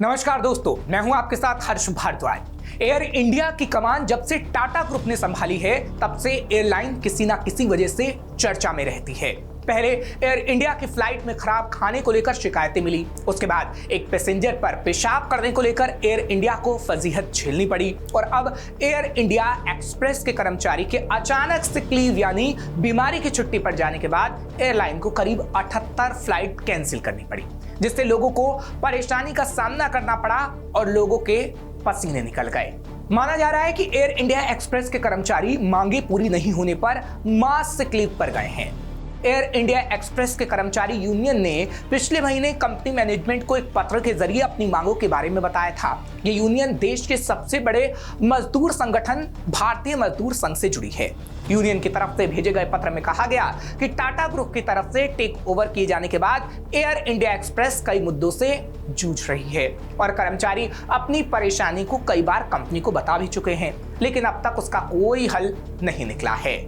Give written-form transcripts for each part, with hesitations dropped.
नमस्कार दोस्तों, मैं हूं आपके साथ हर्ष भारद्वाज। एयर इंडिया की कमान जब से टाटा ग्रुप ने संभाली है तब से एयरलाइन किसी ना किसी वजह से चर्चा में रहती है। पहले एयर इंडिया की फ्लाइट में खराब खाने को लेकर शिकायतें मिली, उसके बाद एक पैसेंजर पर पेशाब करने को लेकर एयर इंडिया को फजीहत झेलनी पड़ी और अब एयर इंडिया एक्सप्रेस के कर्मचारी के अचानक सिक लीव यानी बीमारी की छुट्टी पर जाने के बाद एयरलाइन को करीब 78 फ्लाइट कैंसिल करनी पड़ी, जिससे लोगों को परेशानी का सामना करना पड़ा और लोगों के पसीने निकल गए। माना जा रहा है कि एयर इंडिया एक्सप्रेस के कर्मचारी मांगे पूरी नहीं होने पर मास सिक लीव पर गए हैं। एयर इंडिया एक्सप्रेस के कर्मचारी यूनियन ने पिछले महीने कंपनी मैनेजमेंट को एक पत्र के जरिए अपनी मांगों के बारे में बताया था। ये यूनियन देश के सबसे बड़े मजदूर संगठन भारतीय मजदूर संघ से जुड़ी है। यूनियन की तरफ से भेजे गए पत्र में कहा गया कि टाटा ग्रुप की तरफ से टेक ओवर किए जाने के बाद एयर इंडिया एक्सप्रेस कई मुद्दों से जूझ रही है और कर्मचारी अपनी परेशानी को कई बार कंपनी को बता भी चुके हैं, लेकिन अब तक उसका कोई हल नहीं निकला है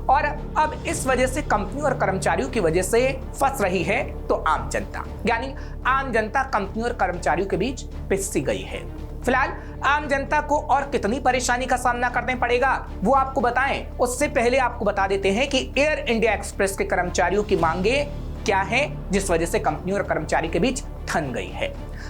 और अब इस वजह से कंपनी और कर्मचारियों की वजह से फंस रही है तो आम जनता, यानी आम जनता कंपनी और कर्मचारियों के बीच पिस गई है। फिलहाल आम जनता को और कितनी परेशानी का सामना करने पड़ेगा वो आपको बताएं, उससे पहले आपको बता देते हैं कि एयर इंडिया एक्सप्रेस के कर्मचारियों की मांगे क्या है जिस वजह से कंपनी और कर्मचारी के बीच ठन गई है।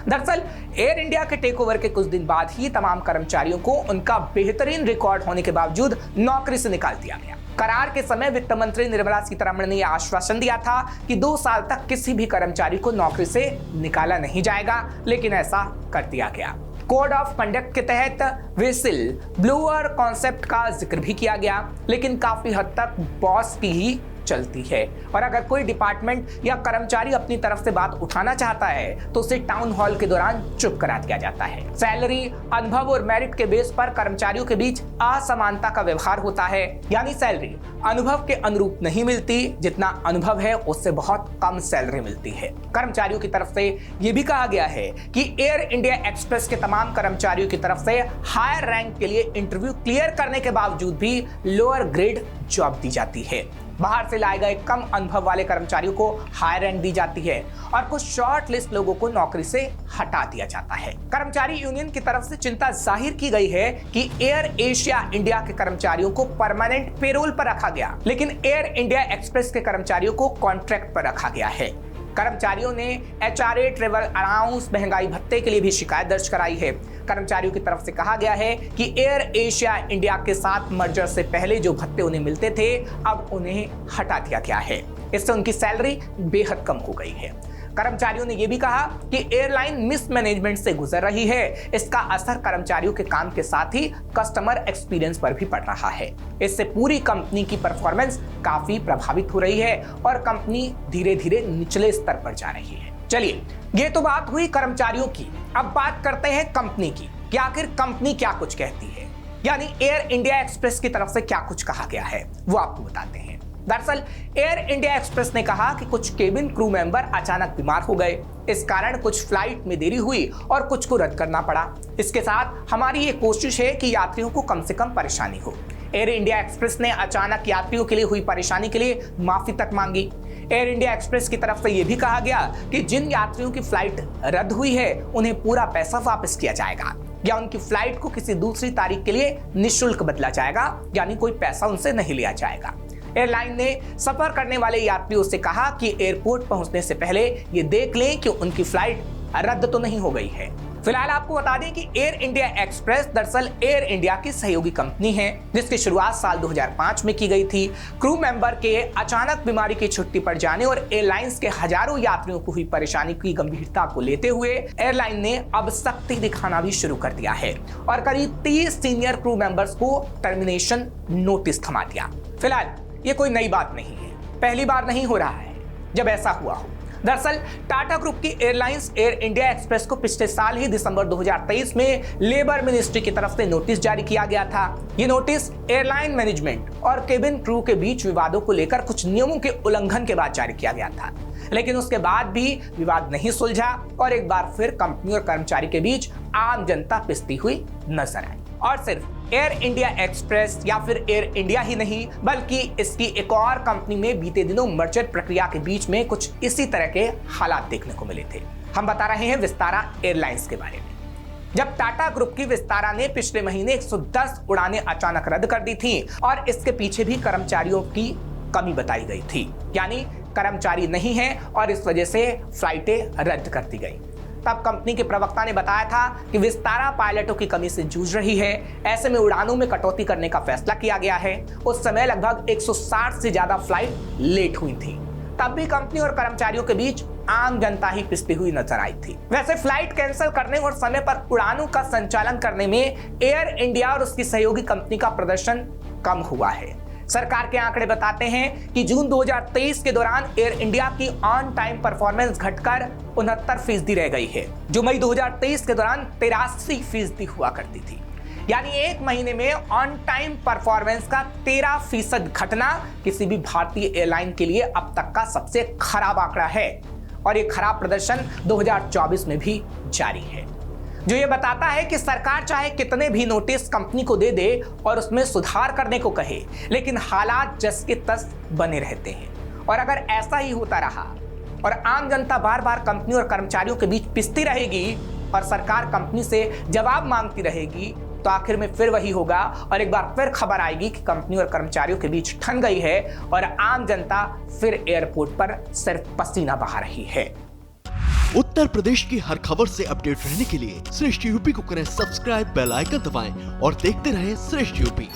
दरअसल एयर इंडिया के टेक ओवर के कुछ दिन बाद ही तमाम कर्मचारियों को उनका बेहतरीन रिकॉर्ड होने के बावजूद नौकरी से निकाल दिया गया। करार के समय वित्त मंत्री निर्मला सीतारमण ने यह आश्वासन दिया था कि 2 साल तक किसी भी कर्मचारी को नौकरी से निकाला नहीं जाएगा, लेकिन ऐसा कर दिया गया। कोड ऑफ कंडक्ट के तहत विसिल ब्लोअर कॉन्सेप्ट का जिक्र भी किया गया, लेकिन काफी हद तक बॉस की ही चलती है और अगर कोई डिपार्टमेंट या कर्मचारी अपनी तरफ से बात उठाना चाहता है तो उसे टाउन हॉल के दौरान चुप करा दिया जाता है। सैलरी, अनुभव और मेरिट के बेस पर कर्मचारियों के बीच असमानता का व्यवहार होता है, यानी सैलरी अनुभव के अनुरूप नहीं मिलती, जितना अनुभव है उससे बहुत कम सैलरी मिलती है। कर्मचारियों की तरफ से यह भी कहा गया है कि एयर इंडिया एक्सप्रेस के तमाम कर्मचारियों की तरफ से हायर रैंक के लिए इंटरव्यू क्लियर करने के बावजूद भी लोअर ग्रेड जॉब दी जाती है। बाहर से लाए गए कम अनुभव वाले कर्मचारियों को हायर रैंक दी जाती है और कुछ शॉर्ट लिस्ट लोगों को नौकरी से हटा दिया जाता है। कर्मचारी यूनियन की तरफ से चिंता जाहिर की गई है कि एयर एशिया इंडिया के कर्मचारियों को परमानेंट पेरोल पर रखा गया, लेकिन एयर इंडिया एक्सप्रेस के कर्मचारियों को कॉन्ट्रैक्ट पर रखा गया है। कर्मचारियों ने एचआरए, ट्रेवल अलाउंस, महंगाई भत्ते के लिए भी शिकायत दर्ज कराई है। कर्मचारियों की तरफ से कहा गया है कि एयर एशिया इंडिया के साथ मर्जर से पहले जो भत्ते उन्हें मिलते थे अब उन्हें हटा दिया गया है। इससे उनकी सैलरी बेहद कम हो गई है। कर्मचारियों ने यह भी कहा कि एयरलाइन मिसमैनेजमेंट से गुजर रही है। इसका असर कर्मचारियों के काम के साथ ही कस्टमर एक्सपीरियंस पर भी पड़ रहा है। इससे पूरी कंपनी की परफॉर्मेंस काफी प्रभावित हो रही है और कंपनी धीरे धीरे निचले स्तर पर जा रही है। चलिए, ये तो बात हुई कर्मचारियों की। अब बात करते हैं कंपनी की कि आखिर कंपनी क्या कुछ कहती है, यानी एयर इंडिया एक्सप्रेस की तरफ से क्या कुछ कहा गया है वो आपको बताते हैं। दरअसल एयर इंडिया एक्सप्रेस ने कहा कि कुछ केबिन क्रू मेंबर अचानक बीमार हो गए, इस कारण कुछ फ्लाइट में देरी हुई और कुछ को रद्द करना पड़ा। इसके साथ हमारी ये कोशिश है कि यात्रियों को कम से कम परेशानी हो। एयर इंडिया एक्सप्रेस ने अचानक यात्रियों के लिए हुई परेशानी के लिए माफी तक मांगी। एयर इंडिया एक्सप्रेस की तरफ से यह भी कहा गया कि जिन यात्रियों की फ्लाइट रद्द हुई है उन्हें पूरा पैसा वापस किया जाएगा या उनकी फ्लाइट को किसी दूसरी तारीख के लिए निःशुल्क बदला जाएगा, यानी कोई पैसा उनसे नहीं लिया जाएगा। एयरलाइन ने सफर करने वाले यात्रियों से कहा कि एयरपोर्ट पहुंचने से पहले ये देख लें कि उनकी फ्लाइट रद्द तो नहीं हो गई है। फिलहाल आपको बता दें कि एयर इंडिया एक्सप्रेस दरअसल एयर इंडिया की सहयोगी कंपनी है, जिसकी शुरुआत साल 2005 में की गई थी। क्रू मेंबर के अचानक बीमारी की छुट्टी पर जाने और एयरलाइंस के हजारों यात्रियों को हुई परेशानी की गंभीरता को लेते हुए एयरलाइन ने अब सख्ती दिखाना भी शुरू कर दिया है और करीब 30 सीनियर क्रू मेंबर्स को टर्मिनेशन नोटिस थमा दिया। फिलहाल ये कोई नई बात नहीं है, पहली बार नहीं हो रहा है जब ऐसा हुआ हो। दरअसल टाटा ग्रुप की एयरलाइंस एयर इंडिया एक्सप्रेस को पिछले साल ही दिसंबर 2023 में लेबर मिनिस्ट्री की तरफ से नोटिस जारी किया गया था। ये नोटिस एयरलाइन मैनेजमेंट और केबिन क्रू के बीच विवादों को लेकर कुछ नियमों के उल्लंघन के बाद जारी किया गया था, लेकिन उसके बाद भी विवाद नहीं सुलझा और एक बार फिर कंपनी और कर्मचारी के बीच आम जनता पिसती हुई नजर आई। और सिर्फ एयर इंडिया एक्सप्रेस या फिर एयर इंडिया ही नहीं बल्कि इसकी एक और कंपनी में बीते दिनों मर्जर प्रक्रिया के बीच में कुछ इसी तरह के हालात देखने को मिले थे। हम बता रहे हैं विस्तारा एयरलाइंस के बारे में। जब टाटा ग्रुप की विस्तारा ने पिछले महीने 110 उड़ानें अचानक रद्द कर दी थी और इसके पीछे भी कर्मचारियों की कमी बताई गई थी, यानी कर्मचारी नहीं है और इस वजह से फ्लाइटें रद्द कर दी गई। तब कंपनी के प्रवक्ता ने बताया था कि विस्तारा पायलटों की कमी से जूझ रही है, ऐसे में उड़ानों में कटौती करने का फैसला किया गया है। उस समय लगभग 160 से ज्यादा फ्लाइट लेट हुई थी। तब भी कंपनी और कर्मचारियों के बीच आम जनता ही पिसती हुई नजर आई थी। वैसे फ्लाइट कैंसिल करने और समय पर उड़ानों का संचालन करने में एयर इंडिया और उसकी सहयोगी कंपनी का प्रदर्शन कम हुआ है। सरकार के आंकड़े बताते हैं कि जून 2023 के दौरान एयर इंडिया की ऑन टाइम परफॉर्मेंस घटकर 69% रह गई है, जो मई 2023 के दौरान 83% हुआ करती थी। यानी एक महीने में ऑन टाइम परफॉर्मेंस का 13% घटना किसी भी भारतीय एयरलाइन के लिए अब तक का सबसे खराब आंकड़ा है और ये खराब प्रदर्शन 2024 में भी जारी है, जो ये बताता है कि सरकार चाहे कितने भी नोटिस कंपनी को दे दे और उसमें सुधार करने को कहे, लेकिन हालात जस के तस बने रहते हैं। और अगर ऐसा ही होता रहा और आम जनता बार बार कंपनी और कर्मचारियों के बीच पिसती रहेगी और सरकार कंपनी से जवाब मांगती रहेगी, तो आखिर में फिर वही होगा और एक बार फिर खबर आएगी कि कंपनी और कर्मचारियों के बीच ठन गई है और आम जनता फिर एयरपोर्ट पर सिर्फ पसीना बहा रही है। उत्तर प्रदेश की हर खबर से अपडेट रहने के लिए श्रेष्ठ यूपी को करें सब्सक्राइब, बेल आइकन दबाएं और देखते रहें श्रेष्ठ यूपी।